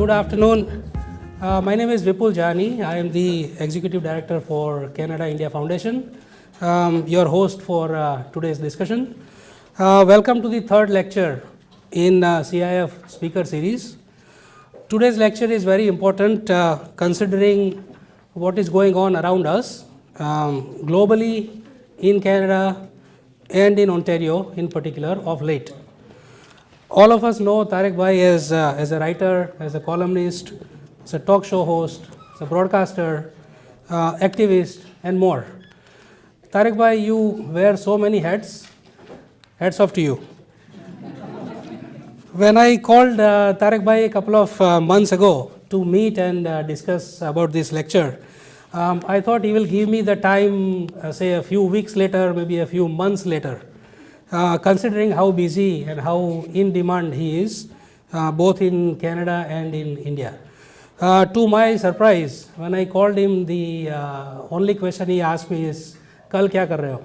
Good afternoon. My name is Vipul Jani. I am the Executive Director for Canada-India Foundation, your host for today's discussion. Welcome to the third lecture in CIF speaker series. Today's lecture is very important considering what is going on around us, globally, in Canada, and in Ontario in particular of late. All of us know Tarek Bhai as a writer, as a columnist, as a talk show host, as a broadcaster, activist, and more. Tarek Bhai, you wear so many hats. Hats off to you. When I called Tarek Bhai a couple of months ago to meet and discuss about this lecture, I thought he will give me the time, say a few weeks later, maybe a few months later. Considering how busy and how in demand he is, both in Canada and in India. To my surprise, when I called him, the only question he asked me is, "Kal kya kar rahe ho?"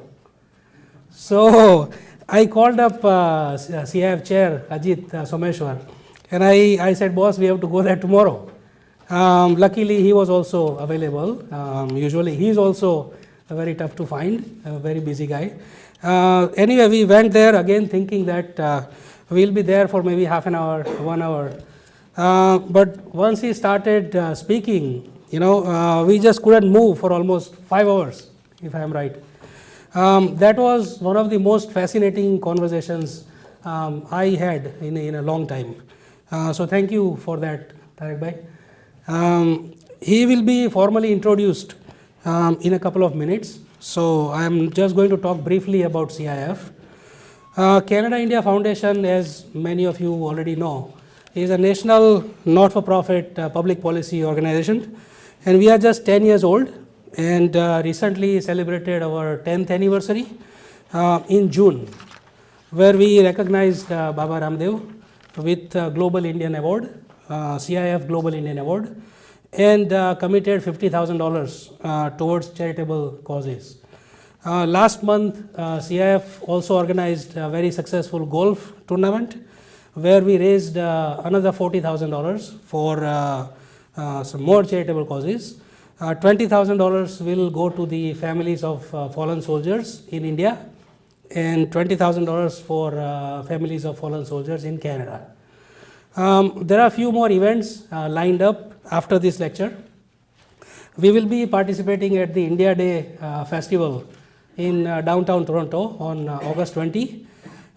So I called up CIF chair Ajit Someshwar, and I said, "Boss, we have to go there tomorrow." Luckily, he was also available. Usually, he is also very tough to find, a very busy guy. Anyway, we went there again thinking that we'll be there for maybe half an hour, 1 hour. But once he started speaking, we just couldn't move for almost 5 hours, if I am right. That was one of the most fascinating conversations I had in a long time. So thank you for that, Tarek Bhai. He will be formally introduced in a couple of minutes. So I am just going to talk briefly about CIF. Canada-India Foundation, as many of you already know, is a national not-for-profit public policy organization, and we are just 10 years old and recently celebrated our 10th anniversary in June, where we recognized Baba Ramdev with Global Indian Award, CIF Global Indian Award, and committed $50,000 towards charitable causes. Last month, CIF also organized a very successful golf tournament where we raised another $40,000 for some more charitable causes. $20,000 will go to the families of fallen soldiers in India and $20,000 for families of fallen soldiers in Canada. There are a few more events lined up after this lecture. We will be participating at the India Day Festival in downtown Toronto on August 20.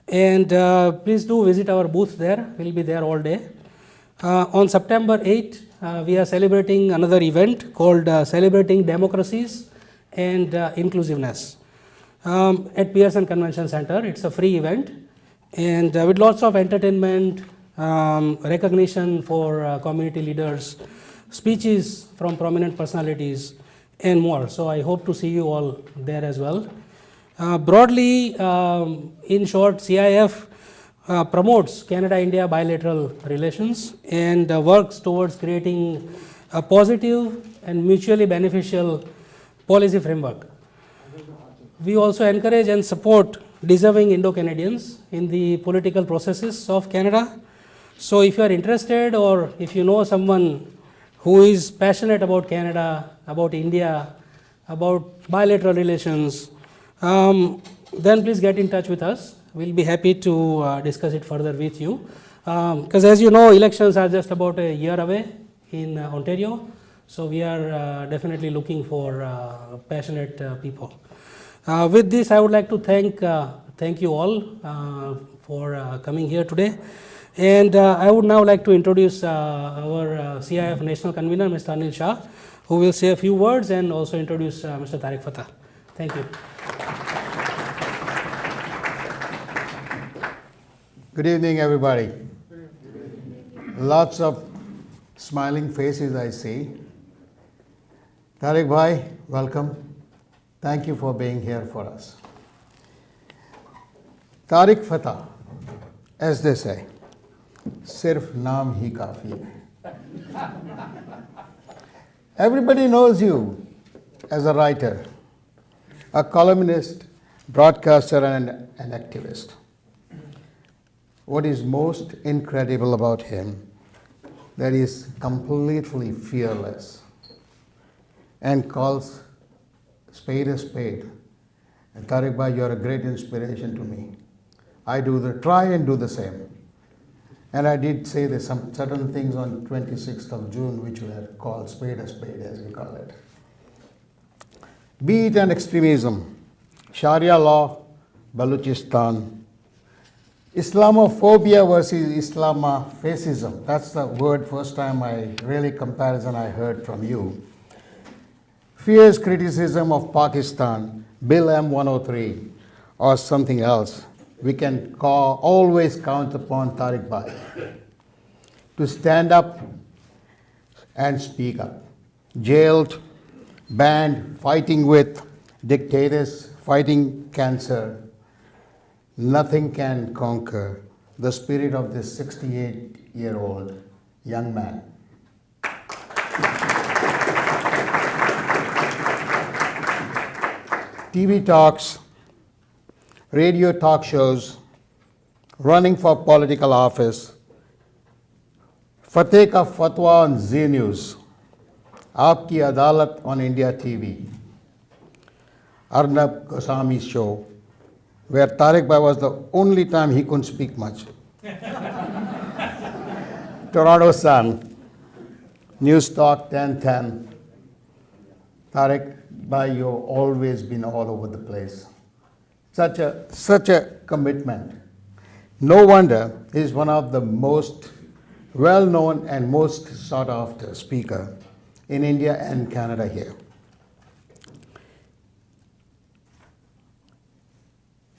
And please do visit our booth there. We'll be there all day. On September 8, we are celebrating another event called Celebrating Democracies and Inclusiveness at Pearson Convention Center. It's a free event and with lots of entertainment, recognition for community leaders, speeches from prominent personalities, and more. So I hope to see you all there as well. Broadly, in short, CIF promotes Canada-India bilateral relations and works towards creating a positive and mutually beneficial policy framework. We also encourage and support deserving Indo-Canadians in the political processes of Canada. So if you are interested or if you know someone who is passionate about Canada, about India, about bilateral relations, then please get in touch with us. We'll be happy to discuss it further with you. Because as you know, elections are just about a year away in Ontario. So we are definitely looking for passionate people. With this, I would like to thank you all for coming here today. And I would now like to introduce our CIF National Convener, Mr. Anil Shah, who will say a few words and also introduce Mr. Tarek Fatah. Thank you. Good evening, everybody. Lots of smiling faces I see. Tarek Bhai, welcome. Thank you for being here for us. Tarek Fatah, as they say, sirf naam hi kafi hai. Everybody knows you as a writer, a columnist, broadcaster, and an activist. What is most incredible about him that is completely fearless and calls spade a spade. And Tarek bhai, you are a great inspiration to me. I try and do the same. And I did say there's some certain things on 26th of June which were called spade a spade, as we call it. Be it an extremism, Sharia law, Balochistan, Islamophobia versus Islamophacism. That's the word first time comparison I heard from you. Fierce criticism of Pakistan, Bill M103, or something else. We can always count upon Tarek bhai to stand up and speak up. Jailed, banned, fighting with dictators, fighting cancer. Nothing can conquer the spirit of this 68-year-old young man. TV talks, radio talk shows, running for political office, Fateh ka fatwa on Z News, Aapki Adalat on India TV, Arnab Goswami's show, where Tarek bhai was the only time he couldn't speak much. Toronto Sun, News Talk 1010. Tarek bhai, you've always been all over the place. Such a commitment. No wonder he's one of the most well-known and most sought-after speaker in India and Canada here.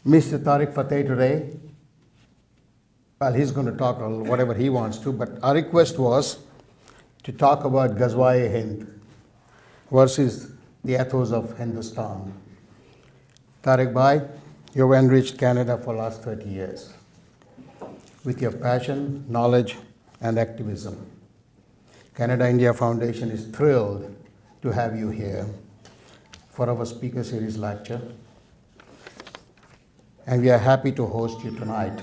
Mr. Tarek Fatah today, well, he's going to talk whatever he wants to, but our request was to talk about Ghazwa-e-Hind versus the ethos of Hindustan. Tarek bhai, you've enriched Canada for the last 30 years with your passion, knowledge, and activism. Canada-India Foundation is thrilled to have you here for our Speaker Series lecture. And we are happy to host you tonight.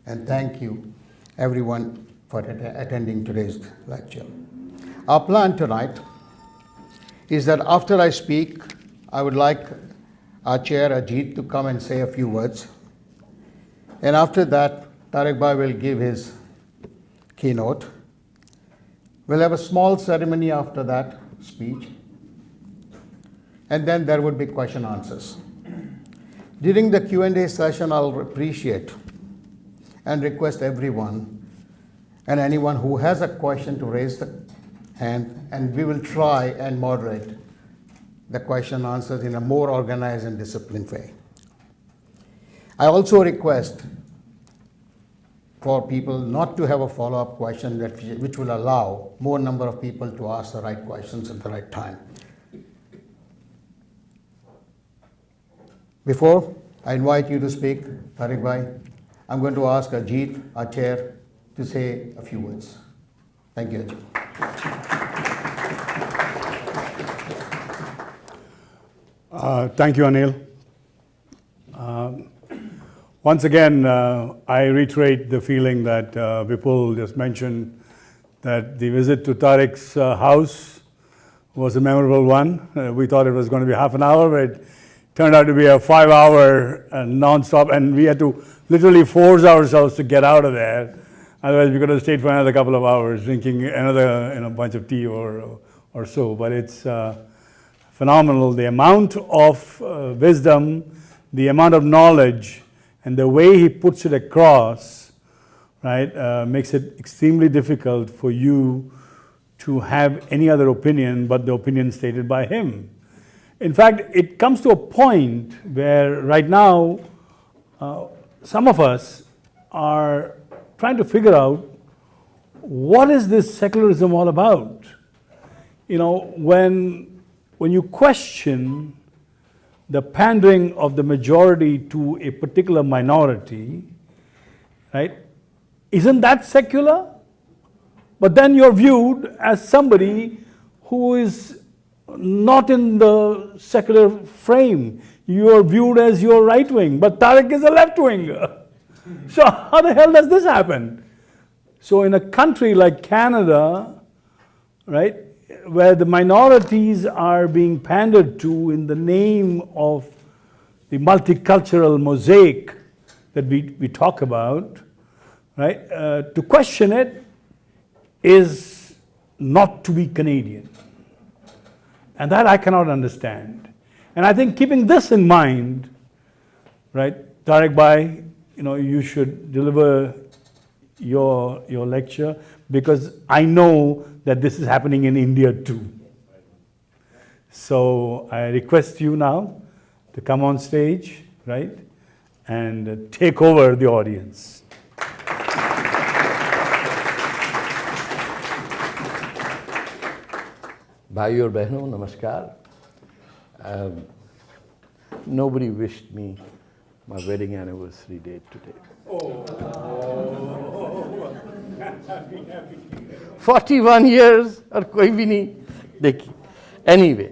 And thank you, everyone, for attending today's lecture. Our plan tonight is that after I speak, I would like our chair, Ajit, to come and say a few words. And after that, Tarek bhai will give his keynote. We'll have a small ceremony after that speech. And then there would be question answers. During the Q&A session, I'll appreciate and request everyone and anyone who has a question to raise the hand, and we will try and moderate the question answers in a more organized and disciplined way. I also request for people not to have a follow-up question which will allow more number of people to ask the right questions at the right time. Before I invite you to speak, Tarek bhai, I'm going to ask Ajit, our chair, to say a few words. Thank you, Ajit. Thank you, Anil. Once again, I reiterate the feeling that Vipul just mentioned, that the visit to Tarek's house was a memorable one. We thought it was going to be half an hour, but it turned out to be a 5-hour non-stop, and we had to literally force ourselves to get out of there. Otherwise, we could have stayed for another couple of hours drinking another bunch of tea or so. But it's phenomenal. The amount of wisdom, the amount of knowledge, and the way he puts it across, right, makes it extremely difficult for you to have any other opinion but the opinion stated by him. In fact, it comes to a point where right now, some of us are trying to figure out, what is this secularism all about? You know, when you question the pandering of the majority to a particular minority, right, isn't that secular? But then you're viewed as somebody who is not in the secular frame. You are viewed as your right wing, but Tarek is a left winger. So how the hell does this happen? So in a country like Canada, right, where the minorities are being pandered to in the name of the multicultural mosaic that we talk about, right, to question it is not to be Canadian. And that I cannot understand. And I think keeping this in mind, right, Tarek Bhai, you should deliver your lecture, because I know that this is happening in India too. So I request you now to come on stage, right, and take over the audience. Bhaiyo aur behno, namaskar. Nobody wished me my wedding anniversary date today. 41 years और कोई भी नहीं देखी. Anyway.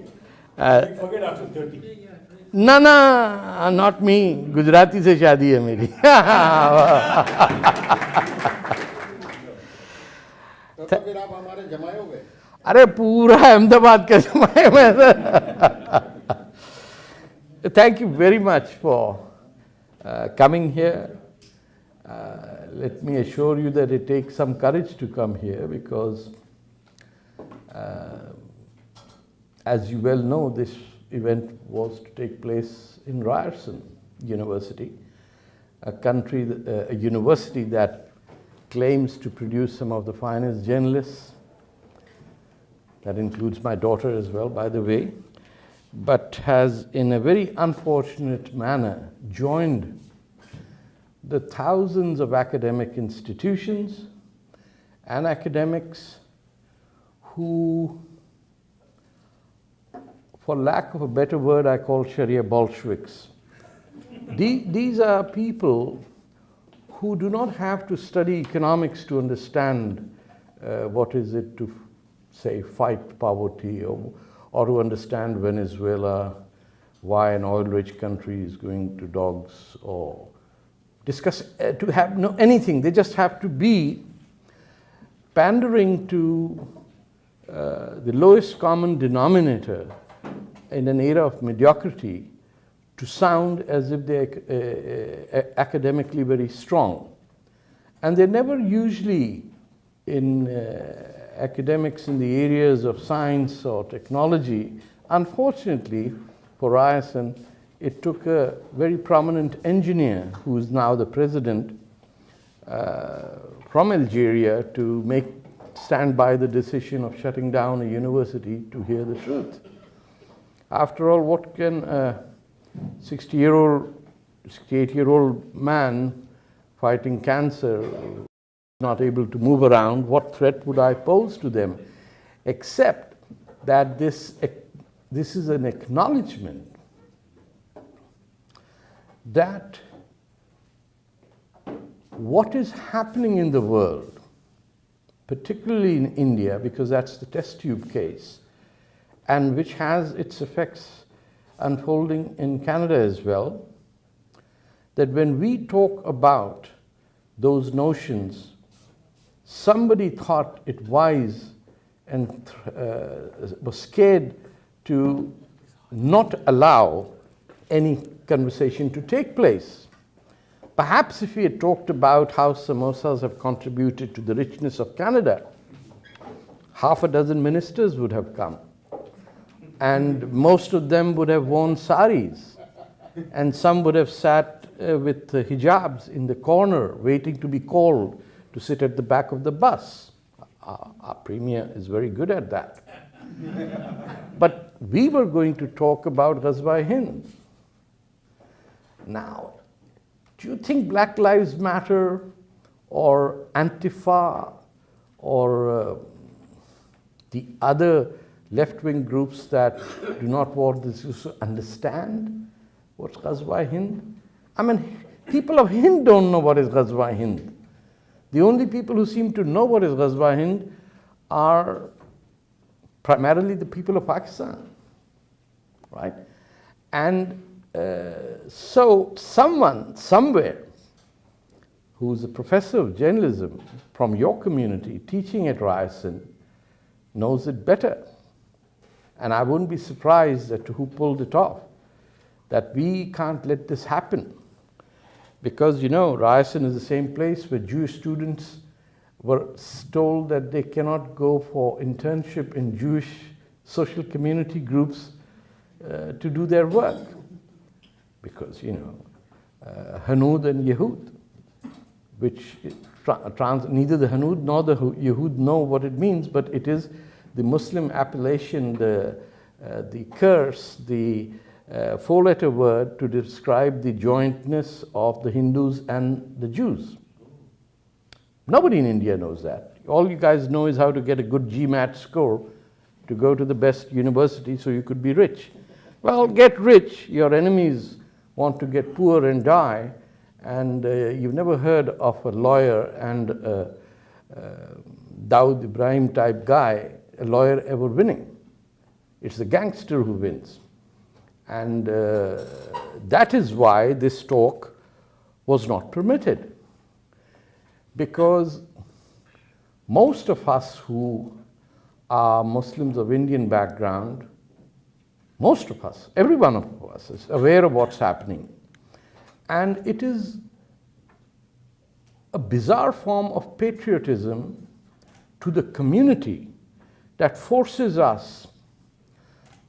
Forget after 30. ना, not me. Gujarati से शादी है मेरी. तो फिर आप हमारे जमाए हो गए. अरे पूरा अहमदाबाद का जमाए में. Thank you very much for coming here. Let me assure you that it takes some courage to come here, because as you well know, this event was to take place in Ryerson University, a university that claims to produce some of the finest journalists. That includes my daughter as well, by the way, but has in a very unfortunate manner joined the thousands of academic institutions and academics who, for lack of a better word, I call Sharia Bolsheviks. These are people who do not have to study economics to understand what is it to, say, fight poverty, or to understand Venezuela, why an oil-rich country is going to dogs, or discuss, to have no anything. They just have to be pandering to the lowest common denominator in an era of mediocrity to sound as if they're academically very strong. And they're never usually in academics in the areas of science or technology. Unfortunately, for Ryerson, it took a very prominent engineer, who is now the president, from Algeria to stand by the decision of shutting down a university to hear the truth. After all, what can a 68-year-old man fighting cancer, not able to move around, what threat would I pose to them? Except that this is an acknowledgement that what is happening in the world, particularly in India, because that's the test tube case, and which has its effects unfolding in Canada as well, that when we talk about those notions, somebody thought it wise and was scared to not allow any conversation to take place. Perhaps if we had talked about how samosas have contributed to the richness of Canada, half a dozen ministers would have come, and most of them would have worn saris, and some would have sat with hijabs in the corner waiting to be called to sit at the back of the bus. Our premier is very good at that. But we were going to talk about Ghazwa-e-Hind. Now, do you think Black Lives Matter or Antifa or the other left-wing groups that do not want this to understand what's Ghazwa-e-Hind? I mean, people of Hind don't know what is Ghazwa-e-Hind. The only people who seem to know what is Ghazwa-e-Hind are primarily the people of Pakistan, right? And so someone, somewhere, who's a professor of journalism from your community teaching at Ryerson, knows it better. And I wouldn't be surprised at who pulled it off, that we can't let this happen. Because, you know, Ryerson is the same place where Jewish students were told that they cannot go for internship in Jewish social community groups to do their work. Because, you know, Hanud and Yehud, which neither the Hanud nor the Yehud know what it means, but it is the Muslim appellation, the curse, the four-letter word to describe the jointness of the Hindus and the Jews. Nobody in India knows that. All you guys know is how to get a good GMAT score to go to the best university so you could be rich. Well, get rich, your enemies want to get poor and die, and you've never heard of a lawyer and a Dawood Ibrahim type guy, a lawyer ever winning. It's the gangster who wins. And that is why this talk was not permitted. Because most of us who are Muslims of Indian background, most of us, every one of us is aware of what's happening. And it is a bizarre form of patriotism to the community that forces us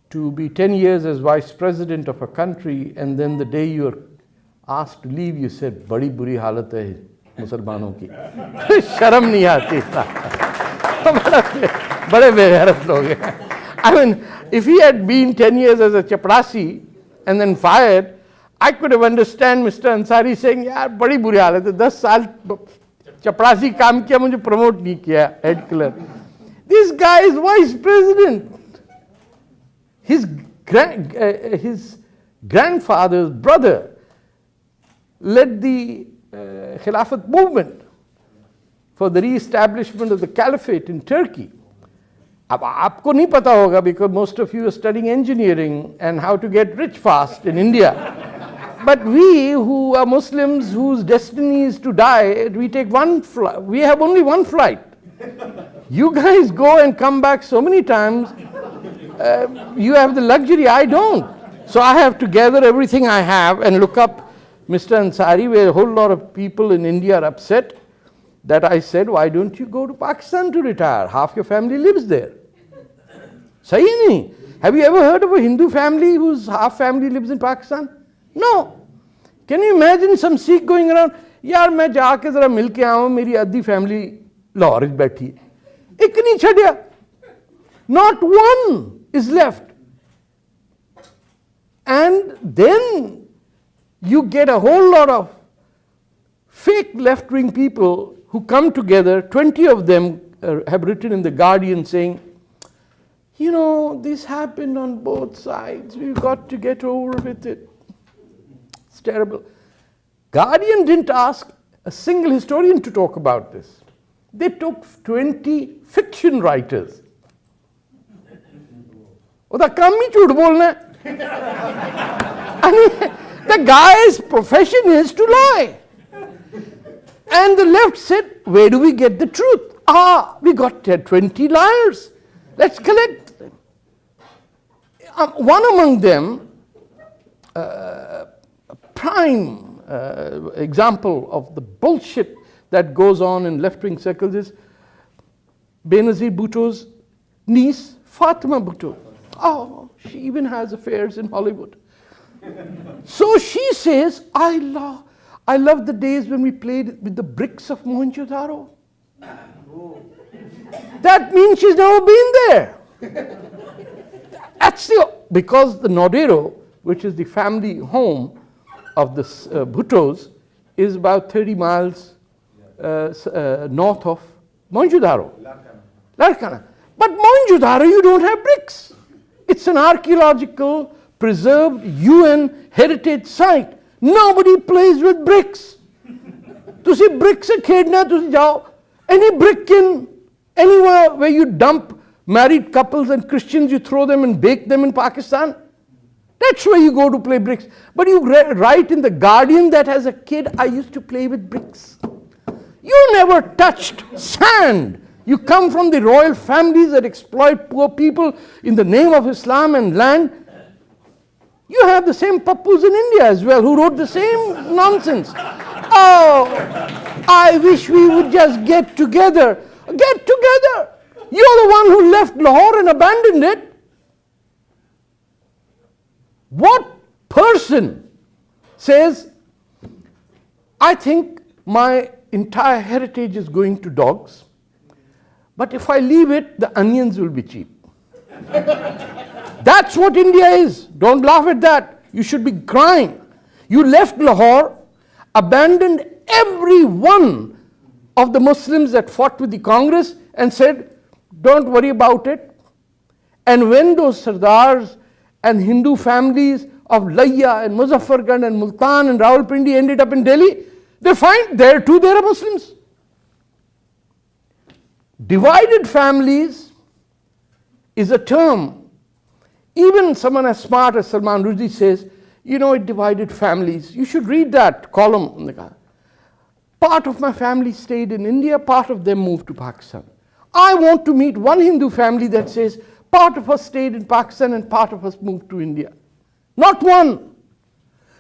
to be 10 years as vice president of a country, and then the day you're asked to leave, you said, "Badi buri halat hai Musalmanon ki." Sharam nahi aati. Bade begairat log hain. I mean, if he had been 10 years as a chaprasi and then fired, I could have understand Mr. Ansari saying, "Yaar, badi buri halat hai. 10 saal chaprasi kaam kiya, mujhe promote nahi kiya, head clerk." This guy is vice president. His grandfather's brother led the Khilafat movement for the re-establishment of the caliphate in Turkey. Ab aapko nahi pata hoga because most of you are studying engineering and how to get rich fast in India. But we who are Muslims whose destiny is to die, we take one flight. We have only one flight. You guys go and come back so many times. You have the luxury, I don't. So I have to gather everything I have and look up Mr. Ansari, where a whole lot of people in India are upset that I said, "Why don't you go to Pakistan to retire? Half your family lives there." Sahi nahi? Have you ever heard of a Hindu family whose half family lives in Pakistan? No. Can you imagine some Sikh going around, "Yaar, main jaake zara milke aaun, meri adhi family Lahore vich baithi hai." Ek nahi chhadya. Not one is left. And then you get a whole lot of fake left-wing people who come together. 20 of them have written in The Guardian saying, "You know, this happened on both sides. We've got to get over with it." It's terrible. Guardian didn't ask a single historian to talk about this. They took 20 fiction writers. The guy's profession is to lie. And the left said, "Where do we get the truth? We got 20 liars. Let's collect them." One among them, a prime example of the bullshit that goes on in left-wing circles is Benazir Bhutto's niece, Fatima Bhutto. Oh, she even has affairs in Hollywood. So she says, I love the days when we played with the bricks of Mohenjo-daro. That means she's never been there. Because the Nodero, which is the family home of the Bhuttos, is about 30 miles north of Mohenjo-daro. Larkana. But Mohenjo-daro, you don't have bricks. It's an archaeological, preserved UN heritage site. Nobody plays with bricks. Tusi bricks se khedna, tusi jao. Any brick in anywhere where you dump married couples and Christians, you throw them and bake them in Pakistan. That's where you go to play bricks. But you write in The Guardian that as a kid, I used to play with bricks. You never touched sand. You come from the royal families that exploit poor people in the name of Islam and land. You have the same pappus in India as well who wrote the same nonsense. Oh, I wish we would just get together. Get together. You're the one who left Lahore and abandoned it. What person says, I think my entire heritage is going to dogs, but if I leave it, the onions will be cheap. That's what India is. Don't laugh at that. You should be crying. You left Lahore, abandoned every one of the Muslims that fought with the Congress and said, don't worry about it. And when those Sardars and Hindu families of Layya and Muzaffarganj and Multan and Rawalpindi ended up in Delhi, they find there too there are Muslims. Divided families is a term. Even someone as smart as Salman Rushdie says, you know, it divided families. You should read that column. Part of my family stayed in India, part of them moved to Pakistan. I want to meet one Hindu family that says, part of us stayed in Pakistan and part of us moved to India. Not one.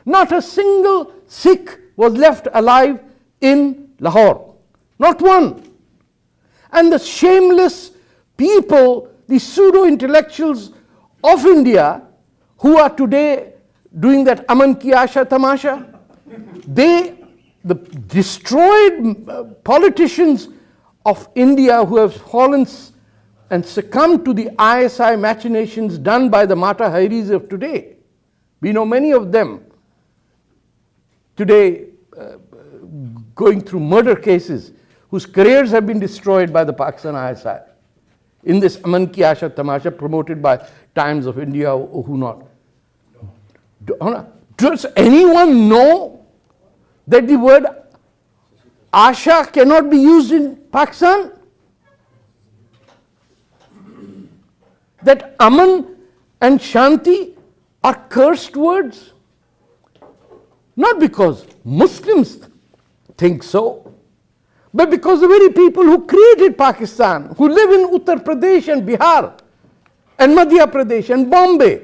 Not a single Sikh was left alive in Lahore. Not one. And the shameless people, the pseudo-intellectuals of India, who are today doing that Aman Ki Asha Tamasha, the destroyed politicians of India who have fallen and succumbed to the ISI machinations done by the Mata Hairis of today. We know many of them today going through murder cases whose careers have been destroyed by the Pakistan ISI in this Aman Ki Asha Tamasha promoted by Times of India or who not. Does anyone know that the word Asha cannot be used in Pakistan? That Aman and Shanti are cursed words? Not because Muslims think so, but because the very people who created Pakistan, who live in Uttar Pradesh and Bihar and Madhya Pradesh and Bombay,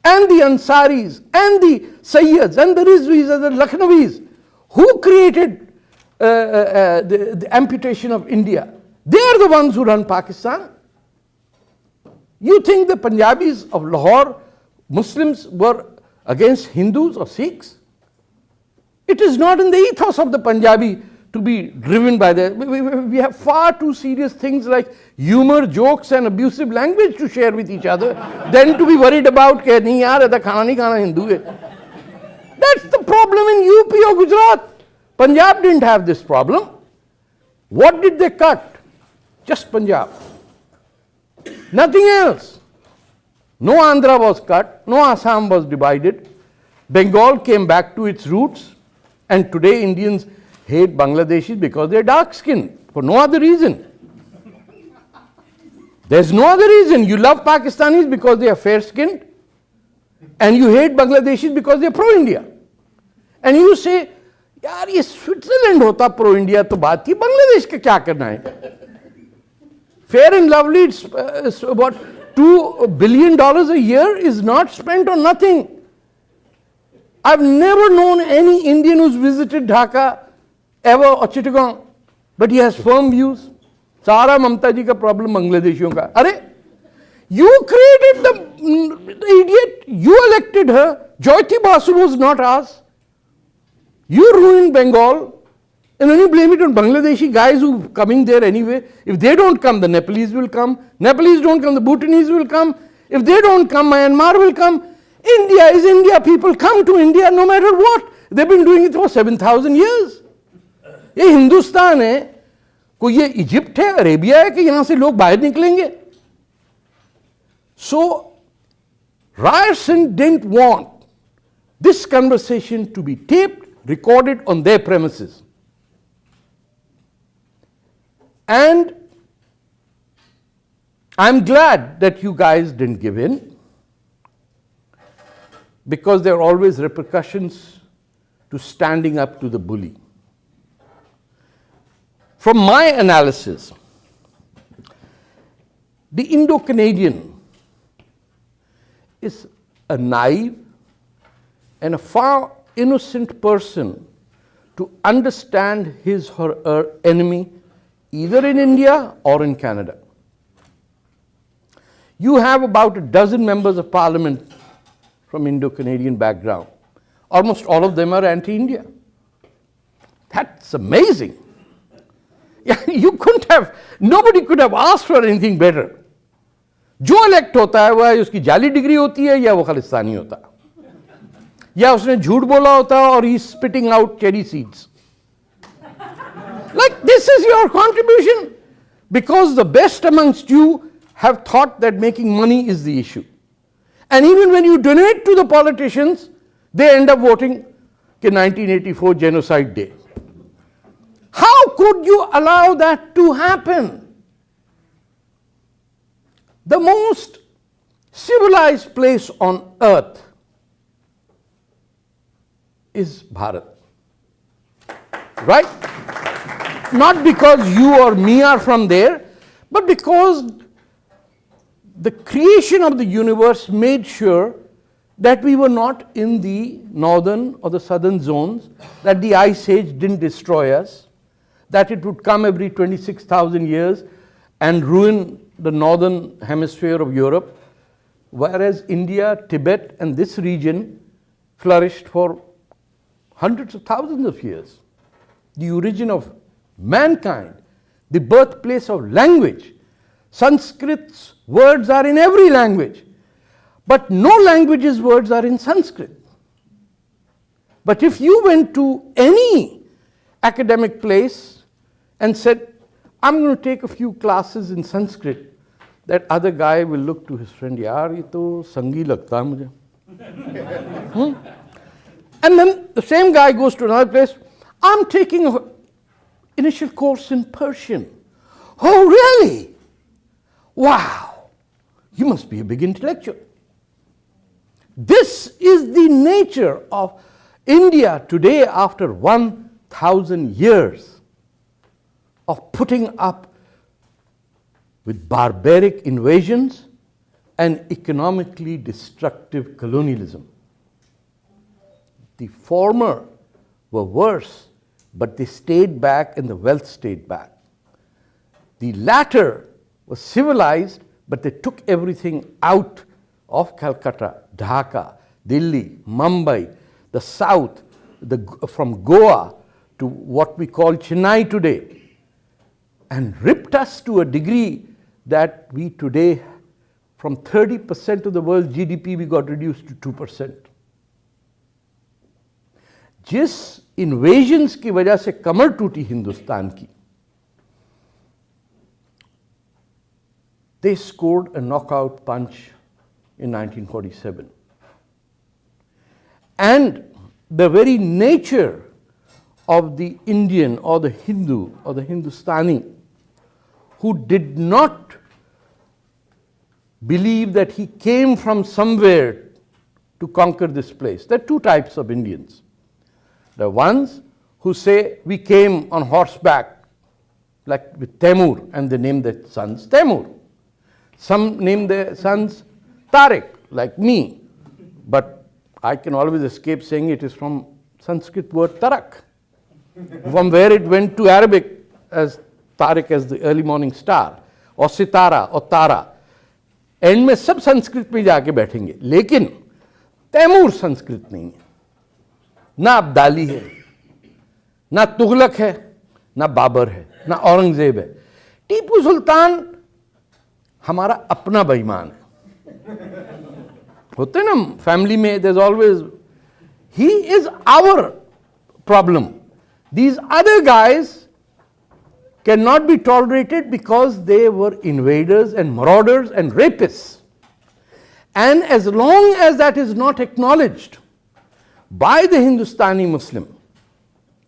and the Ansaris and the Sayyids and the Rizvis and the Lucknowis, who created the amputation of India, they are the ones who run Pakistan. You think the Punjabis of Lahore, Muslims, were against Hindus or Sikhs? It is not in the ethos of the Punjabi to be driven by that. We have far too serious things like humor, jokes and abusive language to share with each other than to be worried about that nahi yaar aisa khana nahi khana Hindu hai. That's the problem in UP or Gujarat. Punjab didn't have this problem. What did they cut? Just Punjab. Nothing else. No Andhra was cut, no Assam was divided. Bengal came back to its roots, and today Indians hate Bangladeshis because they're dark skinned, for no other reason. There's no other reason. You love Pakistanis because they are fair skinned, and you hate Bangladeshis because they're pro India. And you say, यार ये Switzerland होता pro India तो बात थी, बांग्लादेश का क्या करना है? Fair and Lovely, it's about $2 billion a year is not spent on nothing. I've never known any Indian who's visited Dhaka ever or Chittagong, but he has firm views. सारा ममता जी का problem बांग्लादेशियों का. अरे, you created the idiot, you elected her. Jyoti Basu was not ours. You ruined Bengal, and then you blame it on Bangladeshi guys who are coming there anyway. If they don't come, the Nepalese will come. Nepalese don't come, the Bhutanese will come. If they don't come, Myanmar will come. India is India. People come to India no matter what. They've been doing it for 7,000 years. ये हिंदुस्तान है, कोई ये Egypt है, Arabia है कि यहाँ से लोग बाहर निकलेंगे? So, Ryerson didn't want this conversation to be taped, recorded on their premises. And I'm glad that you guys didn't give in, because there are always repercussions to standing up to the bully. From my analysis, the Indo-Canadian is a naive and a far innocent person to understand his or her enemy either in India or in Canada. You have about a dozen members of parliament from Indo-Canadian background. Almost all of them are anti-India. That's amazing. Yeah, nobody could have asked for anything better. जो elect होता है वह उसकी जाली degree होती है या वो खालिस्तानी होता है या उसने झूठ बोला होता है और he spitting out cherry seeds like this is your contribution because the best amongst you have thought that making money is the issue, and even when you donate to the politicians they end up voting 1984 genocide day. How could you allow that to happen? The most civilized place on earth is Bharat. Right? Not because you or me are from there, but because the creation of the universe made sure that we were not in the northern or the southern zones, that the ice age didn't destroy us, that it would come every 26,000 years and ruin the northern hemisphere of Europe, whereas India, Tibet and this region flourished for hundreds of thousands of years. The origin of mankind, the birthplace of language. Sanskrit's words are in every language, but no language's words are in Sanskrit. But if you went to any academic place and said, I'm going to take a few classes in Sanskrit, that other guy will look to his friend, yaar, ye to sangi lagta hai mujhe. And then the same guy goes to another place, I'm taking an initial course in Persian. Oh, really? Wow, you must be a big intellectual. This is the nature of India today after 1,000 years of putting up with barbaric invasions and economically destructive colonialism. The former were worse, but they stayed back and the wealth stayed back. The latter was civilized, but they took everything out of Calcutta, Dhaka, Delhi, Mumbai, the south, from Goa to what we call Chennai today, and ripped us to a degree that we today, from 30% of the world's GDP, we got reduced to 2%. जिस invasions की वजह से कमर टूटी हिंदुस्तान की, they scored a knockout punch in 1947. And the very nature of the Indian or the Hindu or the Hindustani who did not believe that he came from somewhere to conquer this place. There are two types of Indians. The ones who say we came on horseback, like with Temur, and they name their sons Temur. Some name their sons Tarek, like me, but I can always escape saying it is from Sanskrit word Tarak, from where it went to Arabic as Tarek as the early morning star, or Sitara, or Tara. And में सब संस्कृत में जाके बैठेंगे, लेकिन तैमूर संस्कृत नहीं है, ना अब्दाली है, ना तुगलक है, ना बाबर है, ना औरंगजेब है. टीपू सुल्तान हमारा अपना बेईमान है. होते ना फैमिली में, there is always, he is our problem. These other guys cannot be tolerated because they were invaders and marauders and rapists. And as long as that is not acknowledged by the Hindustani Muslim,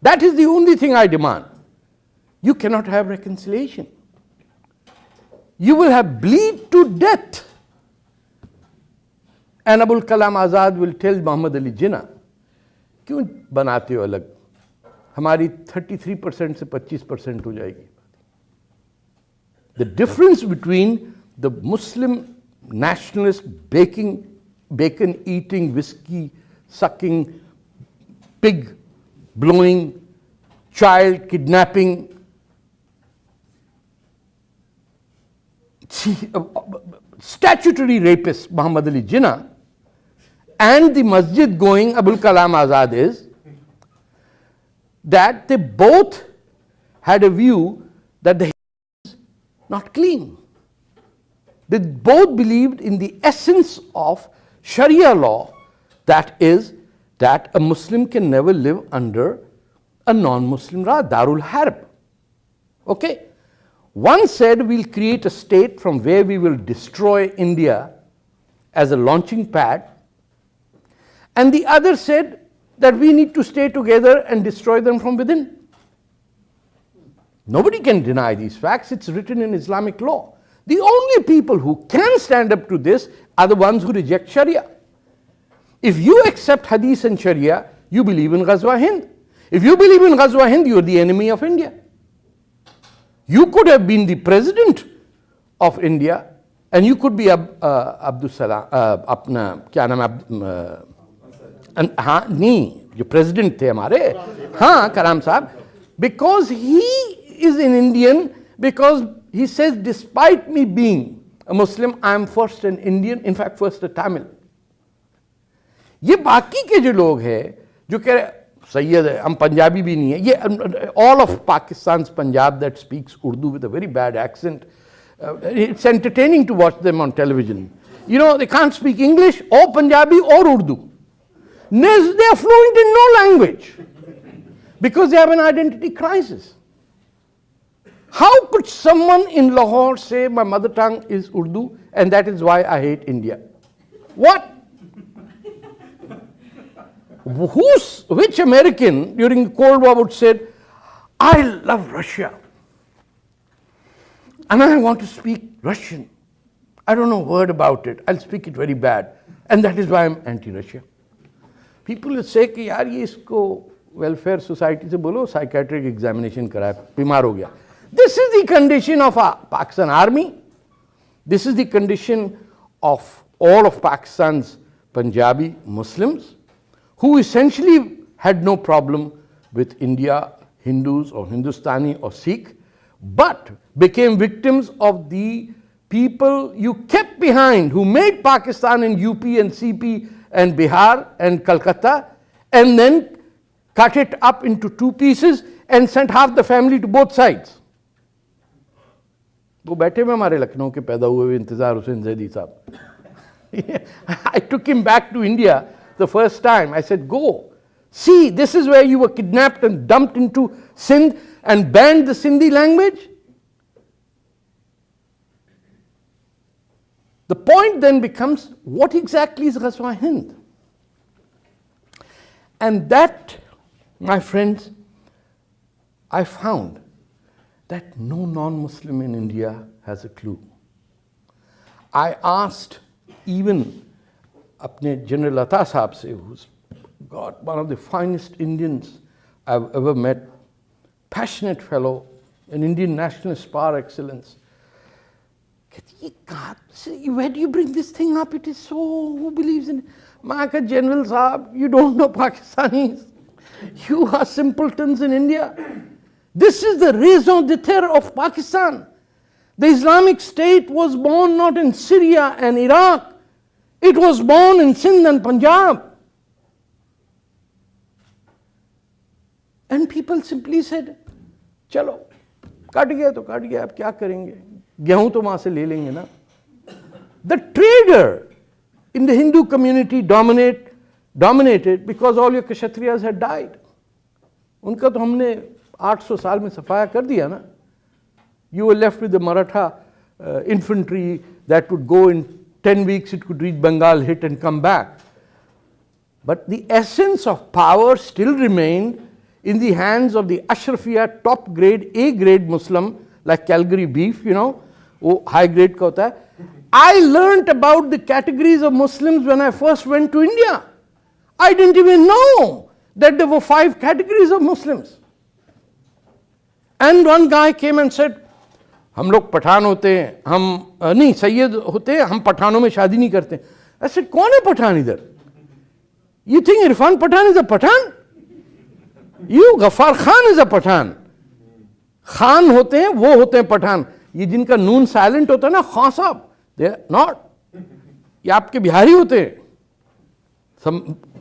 that is the only thing I demand. You cannot have reconciliation. You will have bleed to death. And Abul Kalam Azad will tell Muhammad Ali Jinnah, क्यों बनाते हो अलग? हमारी 33% से 25% हो जाएगी. The difference between the Muslim nationalist bacon eating, whiskey sucking, pig blowing, child kidnapping, statutory rapist Muhammad Ali Jinnah and the masjid going Abul Kalam Azad is that they both had a view that the is not clean. They both believed in the essence of Sharia law, that is, that a Muslim can never live under a non-Muslim Raj, Darul Harb. Okay? One said we'll create a state from where we will destroy India as a launching pad, and the other said that we need to stay together and destroy them from within. Nobody can deny these facts, it's written in Islamic law. The only people who can stand up to this are the ones who reject Sharia. If you accept Hadith and Sharia, you believe in Ghazwa Hind. If you believe in Ghazwa Hind, you are the enemy of India. You could have been the president of India and you could be Abdul Salam, apna, kya naam hai, हाँ नहीं जो president थे हमारे हाँ कलाम साहब because he is an Indian, because he says despite me being a Muslim I am first an Indian, in fact first a Tamil. ये बाकी के जो लोग हैं जो कह रहे सैयद है हम पंजाबी भी नहीं है ये all of Pakistan's Punjab that speaks Urdu with a very bad accent, it's entertaining to watch them on television. You know, they can't speak English or Punjabi or Urdu. They are fluent in no language because they have an identity crisis. How could someone in Lahore say my mother tongue is Urdu and that is why I hate India? What? Which American during the Cold War would say, I love Russia and I want to speak Russian. I don't know a word about it. I'll speak it very bad and that is why I'm anti-Russia. People will say कि यार ये इसको welfare society से बोलो psychiatric examination कराए बीमार हो गया. This is the condition of our Pakistan army. This is the condition of all of Pakistan's Punjabi Muslims who essentially had no problem with India, Hindus or Hindustani or Sikh, but became victims of the people you kept behind who made Pakistan in UP and CP and Bihar and Calcutta and then cut it up into two pieces and sent half the family to both sides. वो बैठे में हमारे लखनऊ के पैदा हुए हुए इंतजार हुसैन ज़ैदी साहब. I took him back to India the first time. I said, go, see, this is where you were kidnapped and dumped into Sindh and banned the Sindhi language. The point then becomes, what exactly is Ghazwa Hind? And that, my friends, I found that no non-Muslim in India has a clue. I asked even apne General Atta Sahab se, who's got one of the finest Indians I've ever met, passionate fellow, an Indian nationalist par excellence. Where do you bring this thing up? It is so, who believes in it? Maka General Sahab, you don't know Pakistanis. You are simpletons in India. This is the raison d'etre of Pakistan. The Islamic State was born not in Syria and Iraq. It was born in Sindh and Punjab. And people simply said, chalo, cut गया तो cut गया, अब क्या करेंगे, गेहूं तो वहां से ले लेंगे ना. The trader in the Hindu community dominated because all your Kshatriyas had died. उनका तो हमने 800 साल में सफाया कर दिया ना. You were left with the Maratha infantry that would go in 10 weeks, it could reach Bengal, hit and come back. But the essence of power still remained in the hands of the Ashrafia top grade, A grade Muslim, like Calgary beef, you know, wo high grade ka hota hai. I learnt about the categories of Muslims when I first went to India. I didn't even know that there were 5 categories of Muslims. And one guy came and said, हम लोग पठान होते हैं, हम नहीं सैयद होते हैं, हम पठानों में शादी नहीं करते. I said, कौन है पठान इधर? You think Irfan Pathan is a Pathan? You, Ghaffar Khan is a Pathan. Khan होते हैं, वो होते हैं पठान. ये जिनका नून साइलेंट होता है ना, खां साहब, दे आर नॉट. ये आपके बिहारी होते हैं.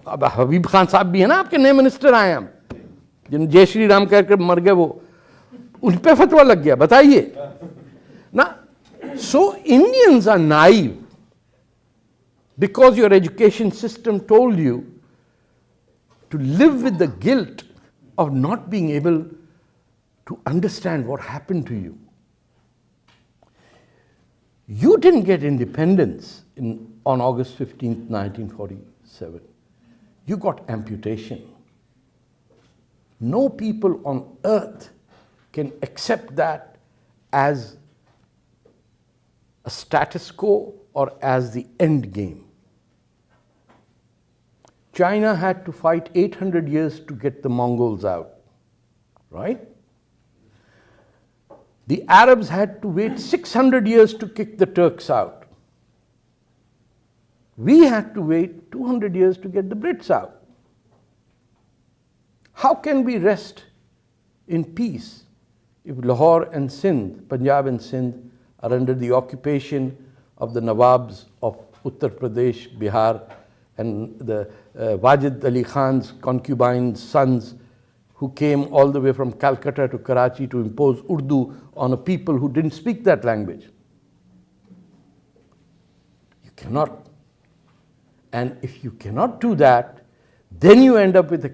अब हबीब खान साहब भी है ना, आपके नए मिनिस्टर आए हम, जिन जय श्री राम कहकर मर गए, वो उन पे फतवा लग गया. बताइए ना. So Indians are naive because your education system told you to live with the guilt of not being able to understand what happened to you. You didn't get independence on August 15th, 1947. You got amputation. No people on earth can accept that as a status quo or as the end game. China had to fight 800 years to get the Mongols out, right? The Arabs had to wait 600 years to kick the Turks out. We had to wait 200 years to get the Brits out. How can we rest in peace if Lahore and Sindh, Punjab and Sindh, are under the occupation of the Nawabs of Uttar Pradesh, Bihar, and the Wajid Ali Khan's concubines' sons, who came all the way from Calcutta to Karachi to impose Urdu on a people who didn't speak that language? You cannot. And if you cannot do that, then you end up with a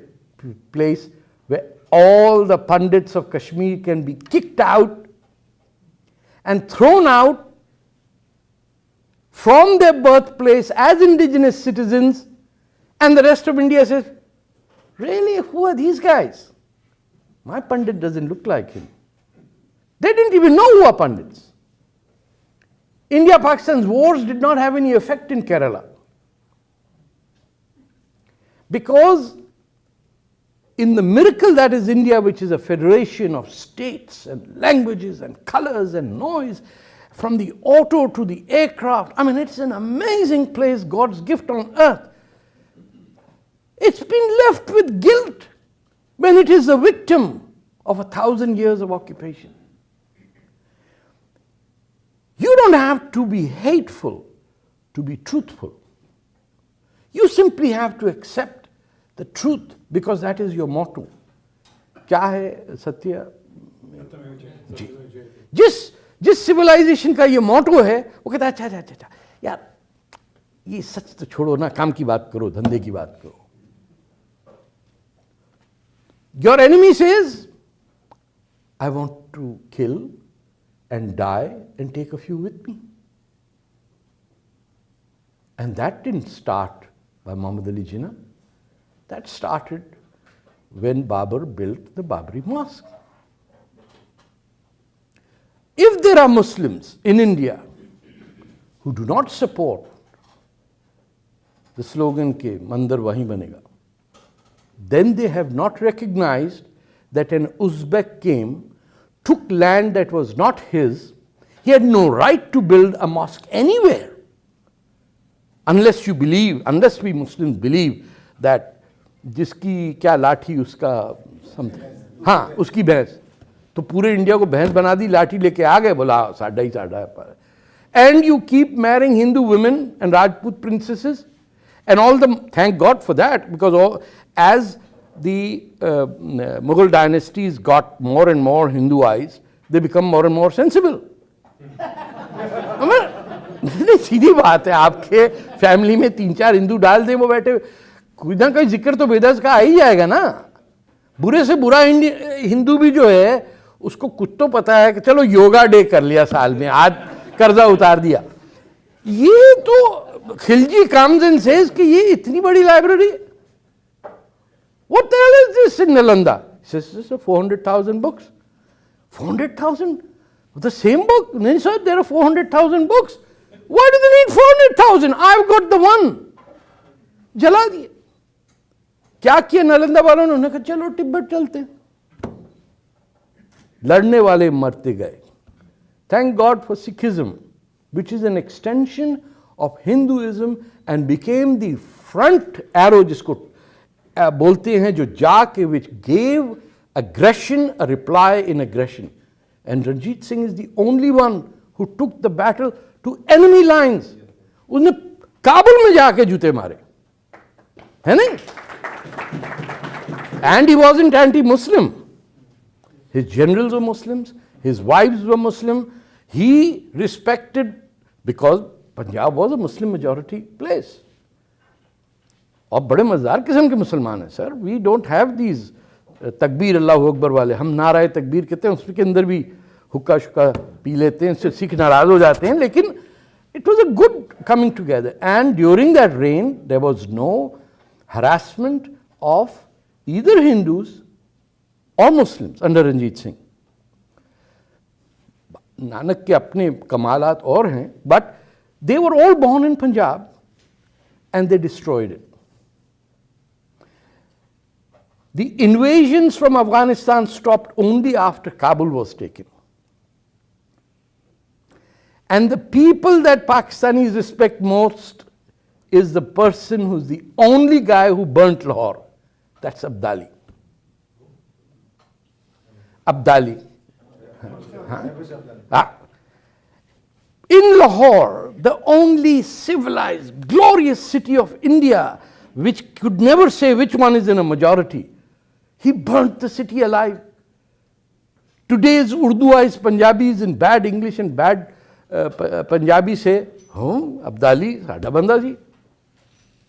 place where all the Pandits of Kashmir can be kicked out and thrown out from their birthplace as indigenous citizens, and the rest of India says, really, who are these guys? My Pandit doesn't look like him. They didn't even know who are Pandits. India-Pakistan's wars did not have any effect in Kerala, because in the miracle that is India, which is a federation of states and languages and colors and noise, from the auto to the aircraft, I mean, it's an amazing place, God's gift on earth. It's been left with guilt when it is the victim of 1,000 years of occupation. You don't have to be hateful to be truthful. You simply have to accept the truth, because that is your motto. क्या है सत्य? जी. जिस civilisation का ये मोटो है, वो कहता है अच्छा अच्छा अच्छा यार, ये सच तो छोड़ो ना, काम की बात करो, धंधे की बात करो. Your enemy says, I want to kill and die and take a few with me. And that didn't start by Muhammad Ali Jinnah. That started when Babur built the Babri Mosque. If there are Muslims in India who do not support the slogan ke Mandir wahi banega, then they have not recognized that an Uzbek came, took land that was not his. He had no right to build a mosque anywhere. Unless you believe, unless we Muslims believe that जिसकी क्या लाठी उसका something, हाँ उसकी भैंस, तो पूरे India को भैंस बना दी, लाठी लेके आ गए, बोला साडा ही साडा है. And you keep marrying Hindu women and Rajput princesses and all them. Thank God for that, because as the Mughal dynasties got more and more Hinduized, they become more and more sensible. सीधी बात है, आपके family में 3-4 हिंदू डाल दें, वो बैठे कोई ना कोई जिक्र तो वेदास का आ ही जाएगा ना. बुरे से बुरा हिंदू भी जो है, उसको कुछ तो पता है कि चलो योगा डे कर लिया साल में, आज कर्जा उतार दिया. ये तो खिलजी comes and says कि ये इतनी बड़ी library, what the hell is this in Nalanda? He says this is 400,000 books. 400,000? The same book? Then he said there are 400,000 books. Why do they need 400,000? I've got the one. जला दिए. क्या किया नालंदा वालों ने? उन्होंने कहा चलो तिब्बत चलते. लड़ने वाले मरते गए. Thank God for Sikhism, which is an extension of Hinduism and became the front arrow, जिसको बोलते हैं, जो जाके, which gave aggression a reply in aggression. And Ranjit Singh is the only one who took the battle to enemy lines. उसने काबुल में जाके जूते मारे, है नहीं? And he wasn't anti-Muslim. His generals were Muslims, his wives were Muslim. He respected, because Punjab was a Muslim majority place. और बड़े मज़ेदार किस्म के मुसलमान हैं सर. वी डोंट हैव दीज तकबीर अल्लाह अकबर वाले. हम नाराए तकबीर कहते हैं, उसके अंदर भी हुक्का शुक्का पी लेते हैं, इससे सिख नाराज़ हो जाते हैं. लेकिन it was a good coming together. And during that reign, there was no harassment of either Hindus or Muslims under Ranjit Singh. Nanak के अपने कमालात और हैं, but they were all born in Punjab and they destroyed it. The invasions from Afghanistan stopped only after Kabul was taken. And the people that Pakistanis respect most is the person who's the only guy who burnt Lahore. That's Abdali. Abdali. In Lahore, the only civilized, glorious city of India, which could never say which one is in a majority, he burnt the city alive. Today's Urduized Punjabis in bad English and bad Punjabi say, "Oh, Abdali, sada banda ji."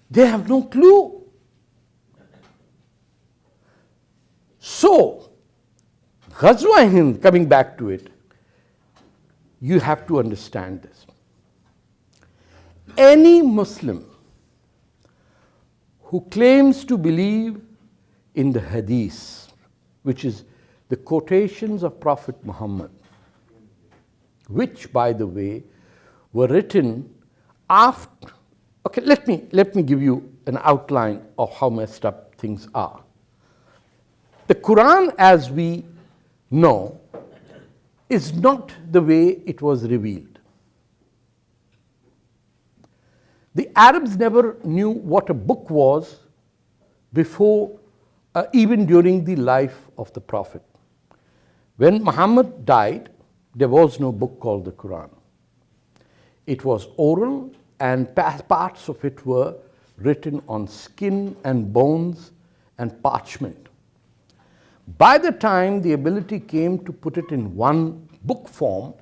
They have no clue. So, Ghazwa Hind, coming back to it, you have to understand this. Any Muslim who claims to believe in the Hadith, which is the quotations of Prophet Muhammad, which, by the way, were written after. Okay, let me give you an outline of how messed up things are. The Quran, as we know, is not the way it was revealed. The Arabs never knew what a book was before, even during the life of the Prophet. When Muhammad died, there was no book called the Quran. It was oral, and parts of it were written on skin and bones and parchment. By the time the ability came to put it in one book form,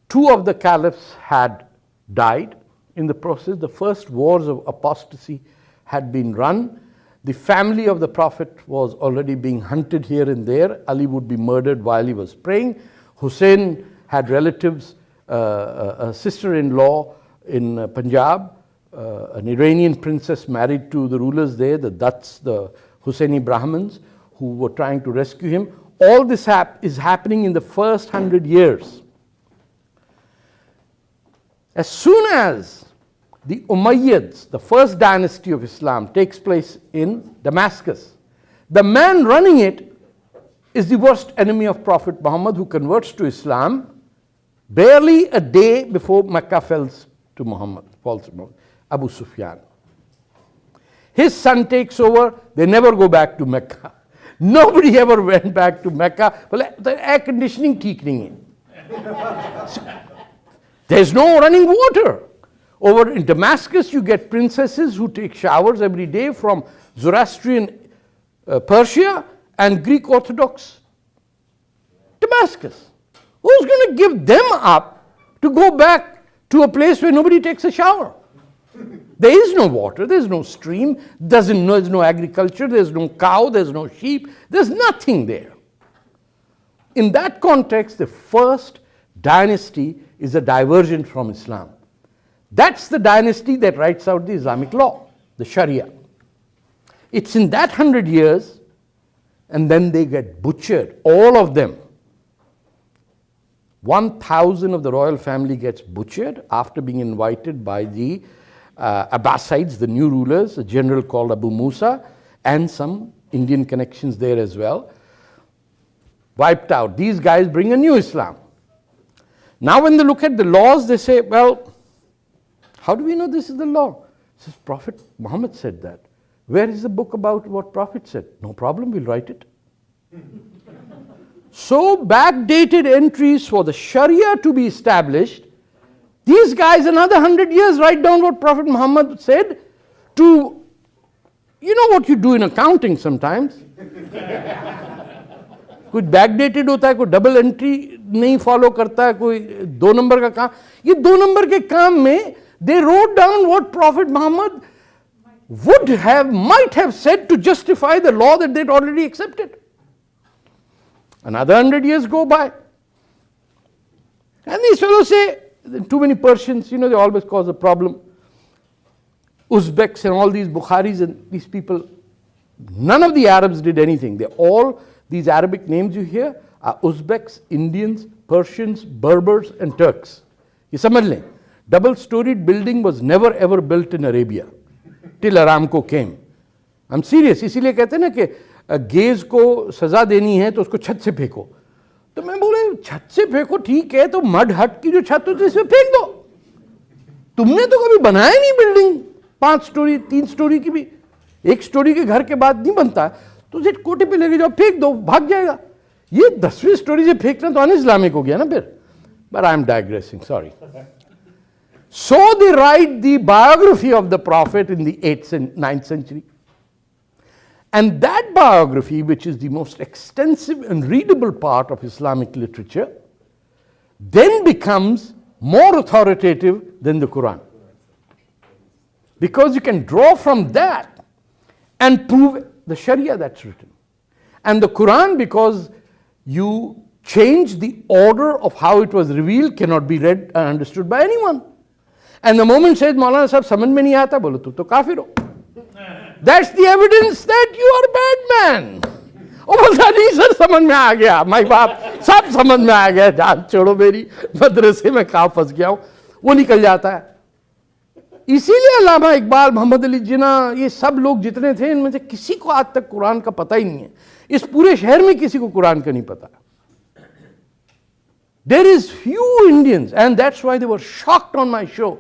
two of the caliphs had died in the process. The first wars of apostasy had been run. The family of the Prophet was already being hunted here and there. Ali would be murdered while he was praying. Hussein had relatives, a sister-in-law in Punjab, an Iranian princess married to the rulers there, the Dats, the Hussaini Brahmins, who were trying to rescue him. All this is happening in the first 100 years. As soon as the Umayyads, the first dynasty of Islam, takes place in Damascus, the man running it is the worst enemy of Prophet Muhammad, who converts to Islam barely a day before Mecca falls to Muhammad, Abu Sufyan. His son takes over, they never go back to Mecca. Nobody ever went back to Mecca. Well, the air conditioning theek nahi hai. There's no running water. Over in Damascus, you get princesses who take showers every day from Zoroastrian Persia and Greek Orthodox Damascus. Who's going to give them up to go back to a place where nobody takes a shower? There is no water, there's no stream, there's no agriculture, there's no cow, there's no sheep, there's nothing there. In that context, the first dynasty is a diversion from Islam. That's the dynasty that writes out the Islamic law, the Sharia. It's in that 100 years, and then they get butchered, all of them. 1,000 of the royal family gets butchered after being invited by the Abbasides, the new rulers, a general called Abu Musa, and some Indian connections there as well. wiped out. These guys bring a new Islam. Now when they look at the laws, they say, well, how do we know this is the law? Says Prophet Muhammad said that. Where is the book about what Prophet said? No problem, we'll write it. So backdated entries for the Sharia to be established, these guys another 100 years write down what Prophet Muhammad said to, you know what you do in accounting sometimes. कोई backdated होता है, कोई double entry नहीं follow करता है, कोई 2 number का काम. ये 2 नंबर के काम में they wrote down what Prophet Muhammad might have said to justify the law that they'd already accepted. Another 100 years go by. And these fellows say, too many Persians, they always cause a problem. Uzbeks and all these Bukharis and these people, none of the Arabs did anything. These Arabic names you hear are Uzbeks, Indians, Persians, Berbers and Turks. You समझ लें, double-storied building was never ever built in Arabia till Aramco came. I'm serious. इसीलिए कहते हैं ना कि gauge को सजा देनी है तो उसको छत से फेंको. तो मैं बोले छत से फेंको ठीक है, तो मड हट की जो छत होती है इसमें फेंक दो. तुमने तो कभी बनाया नहीं बिल्डिंग 5 स्टोरी 3 स्टोरी की भी. 1 स्टोरी के घर के बाद नहीं बनता है, तो उसे कोटे पे लेके जाओ, फेंक दो, भाग जाएगा. ये 10वीं स्टोरी से फेंकना तो अन-इस्लामिक हो गया ना फिर. But I am digressing, sorry. So they write the biography of the Prophet in the 8th and 9th century. And that biography, which is the most extensive and readable part of Islamic literature, then becomes more authoritative than the Quran. Because you can draw from that and prove the Sharia that's written. And the Quran, because you change the order of how it was revealed, cannot be read and understood by anyone. And the moment says, Maulana sahab, samajh mein nahi aata, bolo tu to kafir ho. That's the evidence that you are a bad man. Oh, बोलता नहीं sir समझ में आ गया, माई बाप सब समझ में आ गया, जान छोड़ो मेरी, मदरसे में कहाँ फंस गया हूँ, वो निकल जाता है. इसीलिए अल्लामा इकबाल, मोहम्मद अली जिन्ना, ये सब लोग जितने थे इनमें से किसी को आज तक कुरान का पता ही नहीं है. इस पूरे शहर में किसी को कुरान का नहीं पता. There is few Indians, and that's why they were shocked on my show.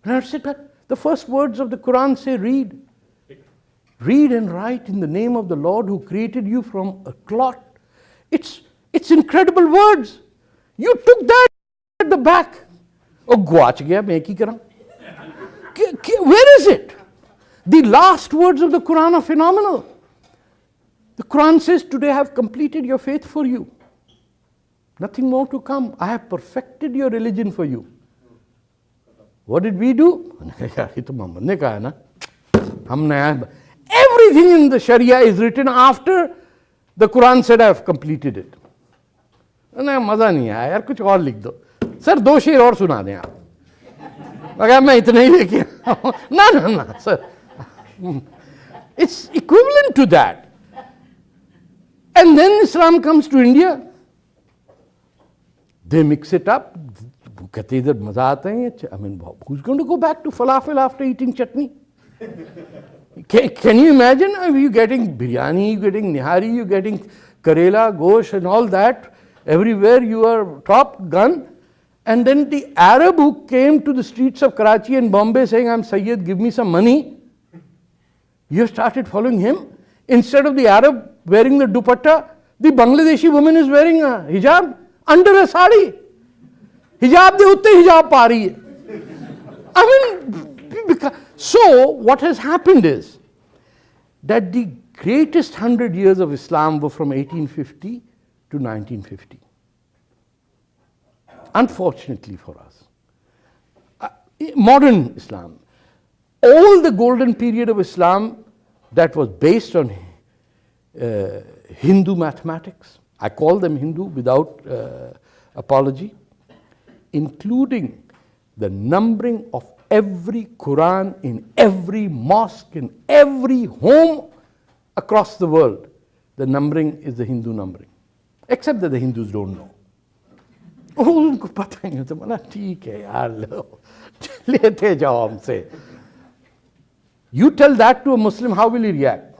And I said, but the first words of the Quran say, read. Read and write in the name of the Lord who created you from a clot. It's incredible words. You took that at the back. Oh, guach gaya, main ki karan. Where is it? The last words of the Quran are phenomenal. The Quran says, today I have completed your faith for you. Nothing more to come. I have perfected your religion for you. What did we do? Everything in the Sharia is written after the Quran said, I have completed it. मजा नहीं आया यार, कुछ और लिख दो. Sir 2 शेर और सुना दें आप. मगर मैं इतना ही लेके ना sir. It's equivalent to that. And then Islam comes to India. They mix it up. कहते इधर मजा आता है. I mean, who's going to go back to falafel after eating chutney? Can you imagine? You getting biryani, you getting nihari, you getting karela, gosh and all that. Everywhere you are top gun. And then the Arab who came to the streets of Karachi and Bombay saying, I'm Sayyid, give me some money. You started following him. Instead of the Arab wearing the dupatta, the Bangladeshi woman is wearing a hijab under a sari. Hijab de utte hijab pa rahi hai. I mean, so what has happened is that the greatest 100 years of Islam were from 1850 to 1950. Unfortunately for us. Modern Islam. All the golden period of Islam that was based on Hindu mathematics, I call them Hindu without apology, including the numbering of every Quran in every mosque, in every home across the world. The numbering is the Hindu numbering. Except that the Hindus don't know. उनको पता ही नहीं होता. बोला ठीक है यार, लो लेते जाओ हमसे. You tell that to a Muslim, how will he react?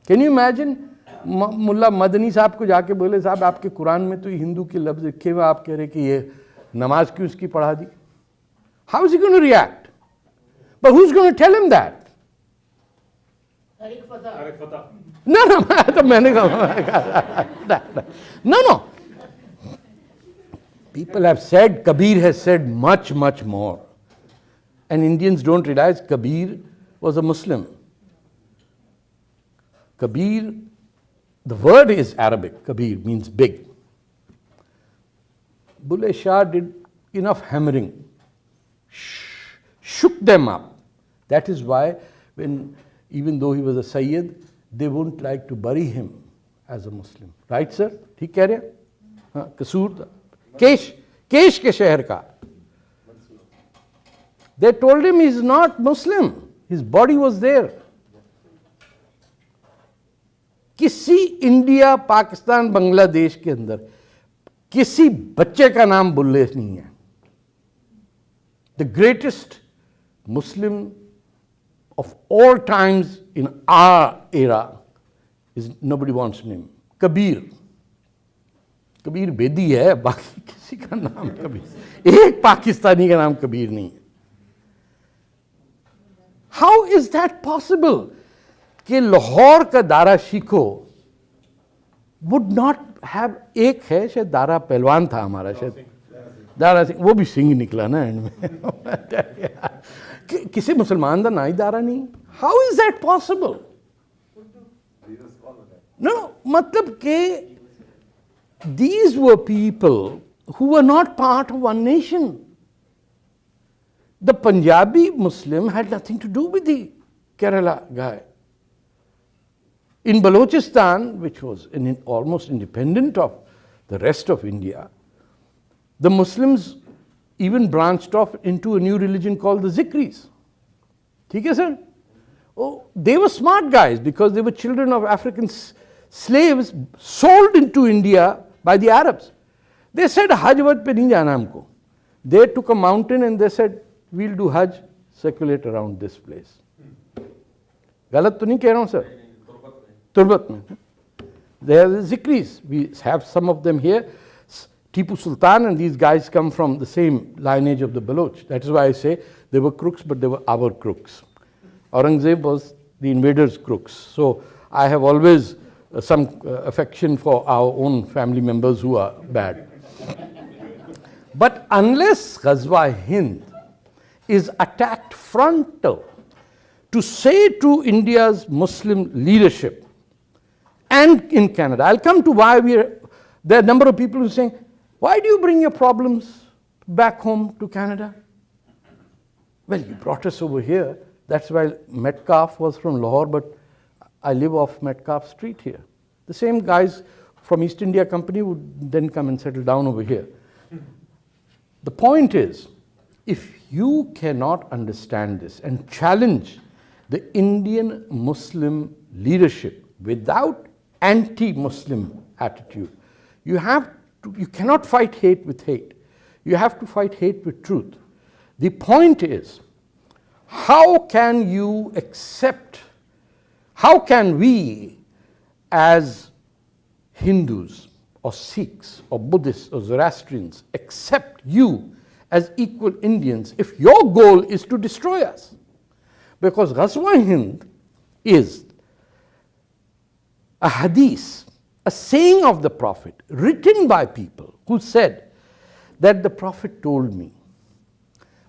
Can you imagine मुल्ला मदनी साहब को जाके बोले, साहब आपके कुरान में तो हिंदू के लफ्ज लिखे हुए, आप कह रहे कि ये नमाज क्यों उसकी पढ़ा दी? How is he going to react? But who is going to tell him that? Tarek Fatah. No, तो मैंने कहा no. People have said, Kabir has said much more. And Indians don't realize Kabir was a Muslim. Kabir, the word is Arabic. Kabir means big. Bulle Shah did enough hammering, shook them up. That is why even though he was a Sayyid, they wouldn't like to bury him as a Muslim. Right, sir? ठीक कह रहे हैं? हाँ, कसूर था. केश के शहर का. They told him he's not Muslim. His body was there. किसी इंडिया, पाकिस्तान, बांग्लादेश के अंदर किसी बच्चे का नाम बुल्ले नहीं है. The greatest Muslim of all times in our era is, nobody wants to name, Kabir. Kabir Bedi है, बाकी किसी का नाम कबीर, एक पाकिस्तानी का नाम कबीर नहीं है. How is that possible? कि लाहौर का Dara Shikoh would not have, एक है शायद दारा पहलवान था हमारा, शायद दारा सिंह, वो भी सिंह निकला ना एंड में. किसी मुसलमान का ना ही दारा नहीं. How is that possible? No, मतलब कि these were people who were not part of one nation. The Punjabi Muslim had nothing to do with the Kerala guy. In Balochistan, which was almost independent of the rest of India, the Muslims even branched off into a new religion called the Zikris. ठीक है sir? Oh, they were smart guys because they were children of African slaves sold into India by the Arabs. They said Hajj wad pe nahi jana humko. They took a mountain and they said we'll do Hajj, circulate around this place. गलत तो नहीं कह रहा हूँ sir? Turbat में. They are the Zikris. We have some of them here. Tipu Sultan and these guys come from the same lineage of the Baloch. That is why I say they were crooks, but they were our crooks. Aurangzeb was the invaders' crooks. So I have always some affection for our own family members who are bad. But unless Ghazwa Hind is attacked frontal to say to India's Muslim leadership and in Canada, I'll come to why there are a number of people who are saying, why do you bring your problems back home to Canada? Well, you brought us over here. That's why Metcalf was from Lahore, but I live off Metcalf Street here. The same guys from East India Company would then come and settle down over here. The point is, if you cannot understand this and challenge the Indian Muslim leadership without anti-Muslim attitude, you cannot fight hate with hate. You have to fight hate with truth. The point is, how can you accept, how can we as Hindus or Sikhs or Buddhists or Zoroastrians accept you as equal Indians if your goal is to destroy us? Because Ghazwa Hind is a hadith, a saying of the Prophet written by people who said that the Prophet told me.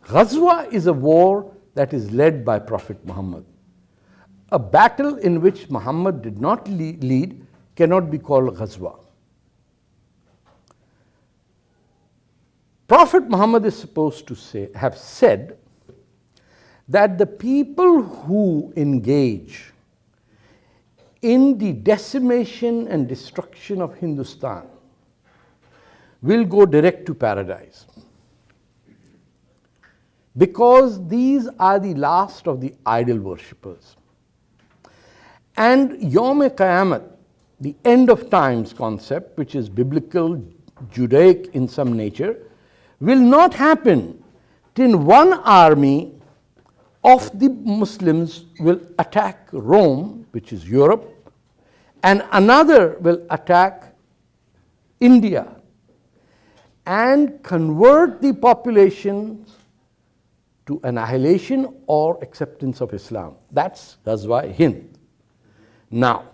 Ghazwa is a war that is led by Prophet Muhammad. A battle in which Muhammad did not lead cannot be called Ghazwa. Prophet Muhammad is supposed to have said that the people who engage in the decimation and destruction of Hindustan will go direct to paradise. Because these are the last of the idol worshippers. And Yom Qiyamah, the end of times concept, which is biblical, Judaic in some nature, will not happen till one army of the Muslims will attack Rome, which is Europe, and another will attack India and convert the population to annihilation or acceptance of Islam. That's Ghazwa-e-Hind. Now,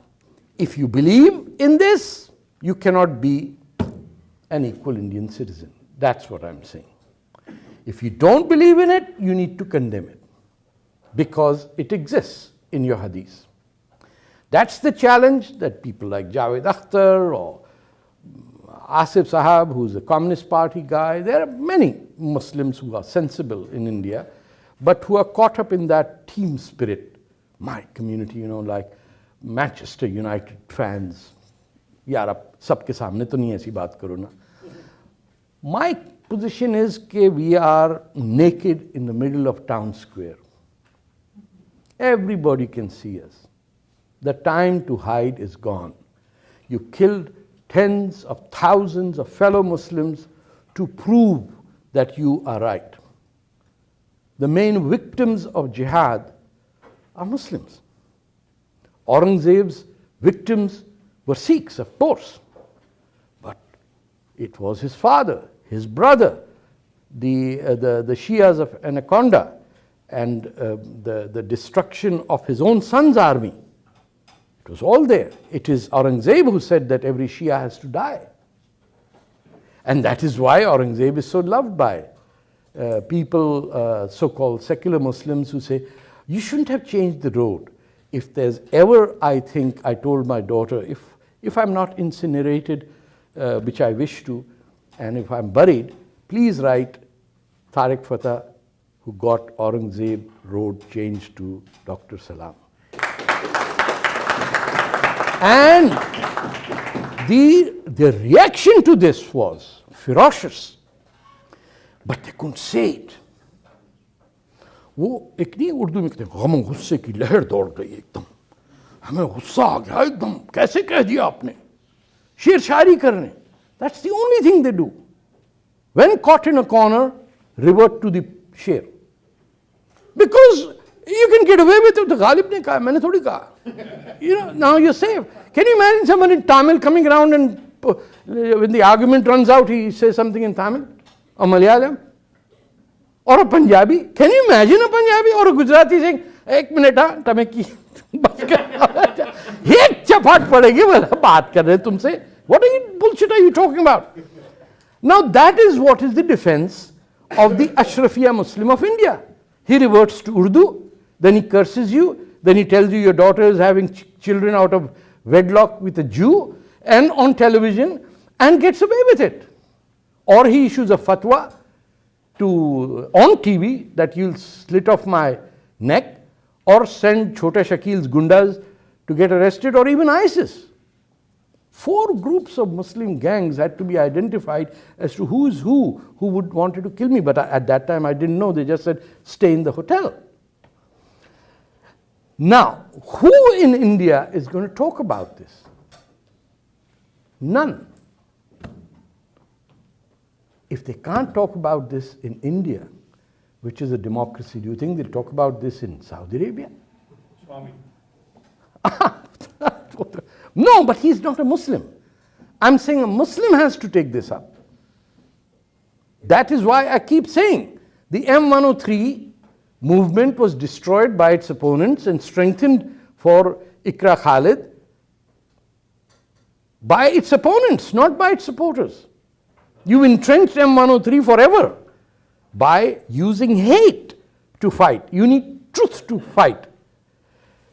if you believe in this, you cannot be an equal Indian citizen. That's what I'm saying. If you don't believe in it, you need to condemn it because it exists in your hadith. That's the challenge that people like Javed Akhtar or Asif Sahab, who's a Communist Party guy, there are many Muslims who are sensible in India, but who are caught up in that team spirit. My community, like Manchester United fans, yaar ab sabke samne to nahi aisi baat karo na. My position is that we are naked in the middle of town square. Everybody can see us. The time to hide is gone. You killed tens of thousands of fellow Muslims to prove that you are right. The main victims of jihad are Muslims. Aurangzeb's victims were Sikhs, of course, but it was his father, his brother, the Shias of Anaconda, and the destruction of his own son's army. It was all there. It is Aurangzeb who said that every Shia has to die. And that is why Aurangzeb is so loved by people, so-called secular Muslims, who say, you shouldn't have changed the road. If there's ever, I told my daughter, if I'm not incinerated, which I wish to, and if I'm buried, please write Tarek Fatah, who got Aurangzeb road changed to Dr. Salam. And the reaction to this was ferocious, but they couldn't say it. वो एक नहीं उर्दू में कहते हैं गम गुस्से की लहर दौड़ गई एकदम, हमें गुस्सा आ गया एकदम, कैसे कह दिया आपने, शेर शायरी करने. That's the only thing they do. When caught in a corner, revert to the शेर. Because you can get away with it. The Ghalib ne kaha, maine thodi kaha. Now you're safe. Can you imagine someone in Tamil coming around and when the argument runs out, he says something in Tamil or Malayalam or a Punjabi? Can you imagine a Punjabi or a Gujarati saying, "Ek minute ha, tame ki ek chapat padegi wala baat kar rahe tumse. What bullshit are you talking about?" Now that is what is the defense of the Ashrafiya Muslim of India. He reverts to Urdu, then he curses you, then he tells you your daughter is having children out of wedlock with a Jew and on television and gets away with it. Or he issues a fatwa on TV that you'll slit off my neck or send Chota Shakil's gundas to get arrested, or even ISIS. 4 groups of Muslim gangs had to be identified as to who is who would wanted to kill me. But at that time I didn't know. They just said, stay in the hotel. Now, who in India is going to talk about this? None. If they can't talk about this in India, which is a democracy, do you think they'll talk about this in Saudi Arabia? Swami. No, but he's not a Muslim. I'm saying a Muslim has to take this up. That is why I keep saying the M103 movement was destroyed by its opponents and strengthened for Iqra Khalid by its opponents, not by its supporters. You entrenched M103 forever by using hate to fight. You need truth to fight.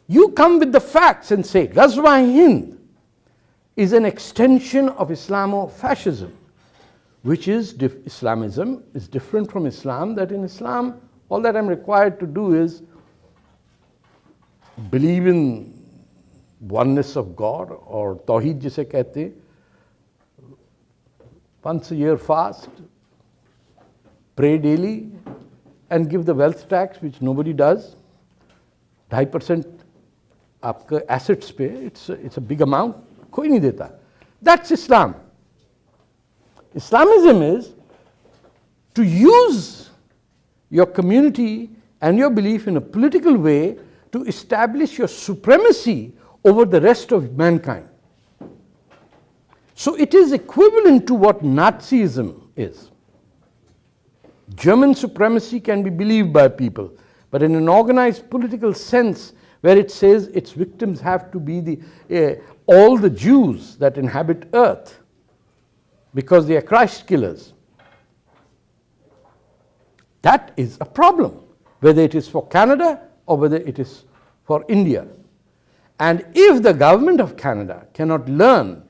You come with the facts and say Ghazwa-e-Hind is an extension of Islamo-fascism, which is Islamism is different from Islam. That in Islam, all that I'm required to do is believe in oneness of God, or Tawheed jise kehte, once a year fast, pray daily, and give the wealth tax, which nobody does. 2.5% आपके assets पे, it's a big amount, कोई नहीं देता. That's Islam. Islamism is to use your community and your belief in a political way to establish your supremacy over the rest of mankind. So it is equivalent to what Nazism is. German supremacy can be believed by people, but in an organized political sense, where it says its victims have to be all the Jews that inhabit earth, because they are Christ killers. That is a problem, whether it is for Canada or whether it is for India. And if the government of Canada cannot learn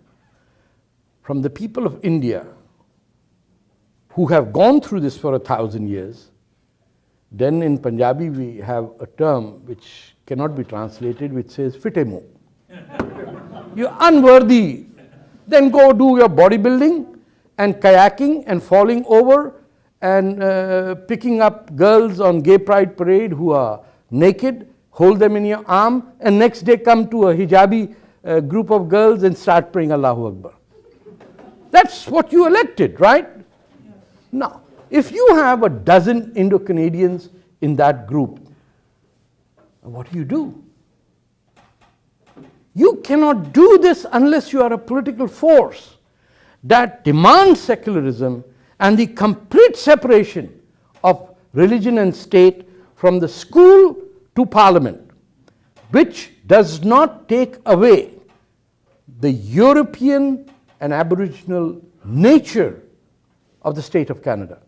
from the people of India who have gone through this for 1,000 years, then in Punjabi we have a term which cannot be translated, which says fitemo. You're unworthy. Then go do your bodybuilding and kayaking and falling over and picking up girls on gay pride parade who are naked, hold them in your arm, and next day come to a hijabi group of girls and start praying Allahu Akbar. That's what you elected, right? Now, if you have a dozen Indo-Canadians in that group, what do? You cannot do this unless you are a political force that demands secularism and the complete separation of religion and state from the school to parliament, which does not take away the European and Aboriginal nature of the state of Canada.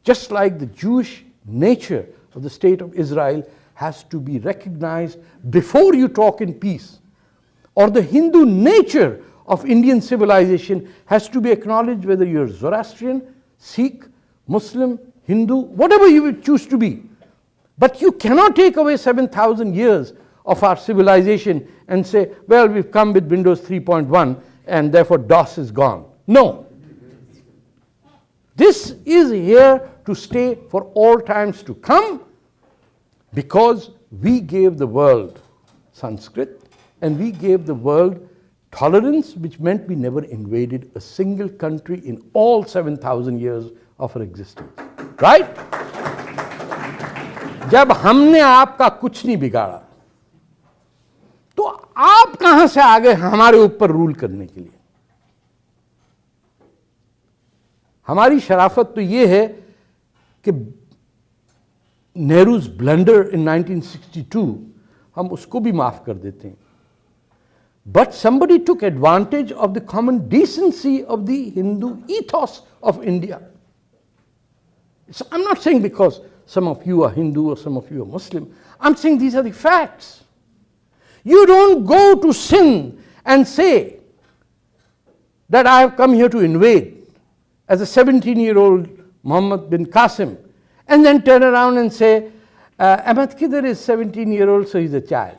Just like the Jewish nature of the state of Israel has to be recognized before you talk in peace, or the Hindu nature of Indian civilization has to be acknowledged, whether you're Zoroastrian, Sikh, Muslim, Hindu, whatever you would choose to be. But you cannot take away 7,000 years of our civilization and say, well, we've come with Windows 3.1 and therefore DOS is gone. No. This is here to stay for all times to come, because we gave the world Sanskrit and we gave the world tolerance, which meant we never invaded a single country in all 7,000 years of our existence. Right? जब हमने आपका कुछ नहीं बिगाड़ा, तो आप कहां से आ गए हमारे ऊपर रूल करने के लिए? हमारी शराफत तो ये है कि नेहरू's ब्लंडर in 1962 हम उसको भी माफ कर देते हैं. But somebody took advantage of the common decency of the Hindu ethos of India. So I'm not saying because some of you are Hindu or some of you are Muslim. I'm saying these are the facts. You don't go to Sindh and say that I have come here to invade as a 17-year-old Muhammad bin Qasim, and then turn around and say, Ahmad Khidr is 17-year-old, so he's a child.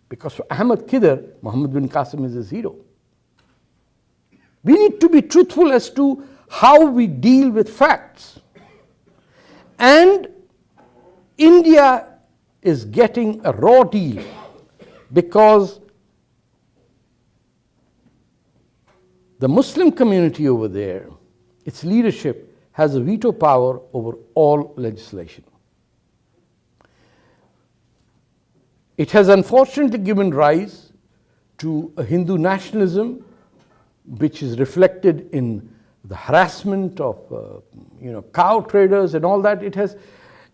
Because for Ahmad Khidr, Muhammad bin Qasim is his hero. We need to be truthful as to how we deal with facts. And India is getting a raw deal because the Muslim community over there, its leadership, has a veto power over all legislation. It has unfortunately given rise to a Hindu nationalism, which is reflected in the harassment of cow traders and all that. It has,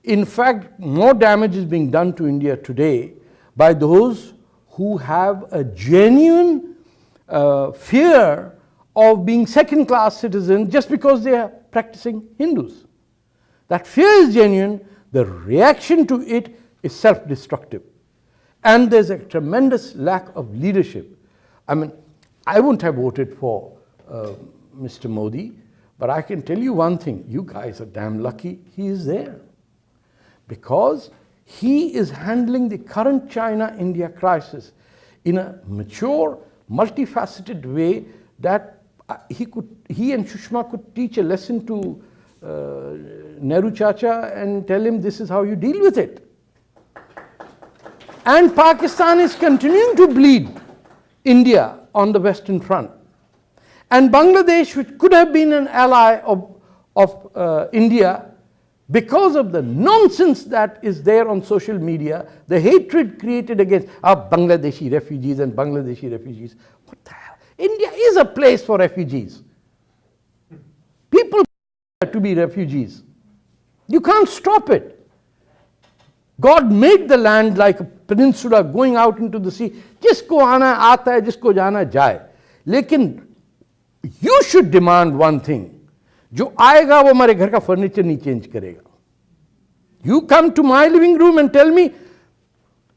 in fact, more damage is being done to India today by those who have a genuine fear of being second-class citizens just because they are practicing Hindus. That fear is genuine. The reaction to it is self-destructive. And there's a tremendous lack of leadership. I mean, I wouldn't have voted for Mr. Modi, but I can tell you one thing, you guys are damn lucky he is there. Because he is handling the current China-India crisis in a mature, multifaceted way that he and Sushma could teach a lesson to Nehru Chacha and tell him this is how you deal with it. And Pakistan is continuing to bleed India on the Western Front. And Bangladesh, which could have been an ally of India, because of the nonsense that is there on social media, the hatred created against Bangladeshi refugees and Bangladeshi refugees. What the hell? India is a place for refugees. People to be refugees. You can't stop it. God made the land like a peninsula going out into the sea. Jisko aana aata hai, jisko jana jaye. Lekin you should demand one thing. जो आएगा वो हमारे घर का furniture नहीं change करेगा. You come to my living room and tell me,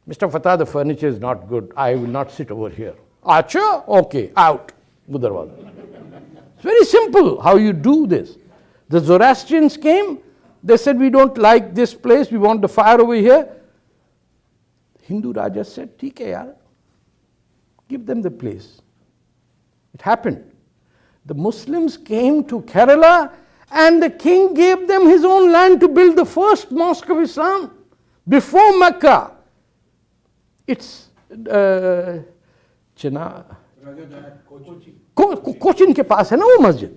Mr. Fatah, the furniture is not good. I will not sit over here. Acha? Okay, out. Budarwala. It's very simple how you do this. The Zoroastrians came. They said, we don't like this place. We want the fire over here. Hindu Raja said, "Theek hai yaar. Give them the place." It happened. The Muslims came to Kerala and the king gave them his own land to build the first mosque of Islam before Mecca. It's Cochin ke paas hai na wo masjid.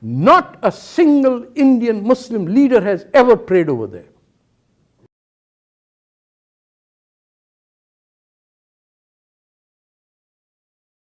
Not a single Indian Muslim leader has ever prayed over there.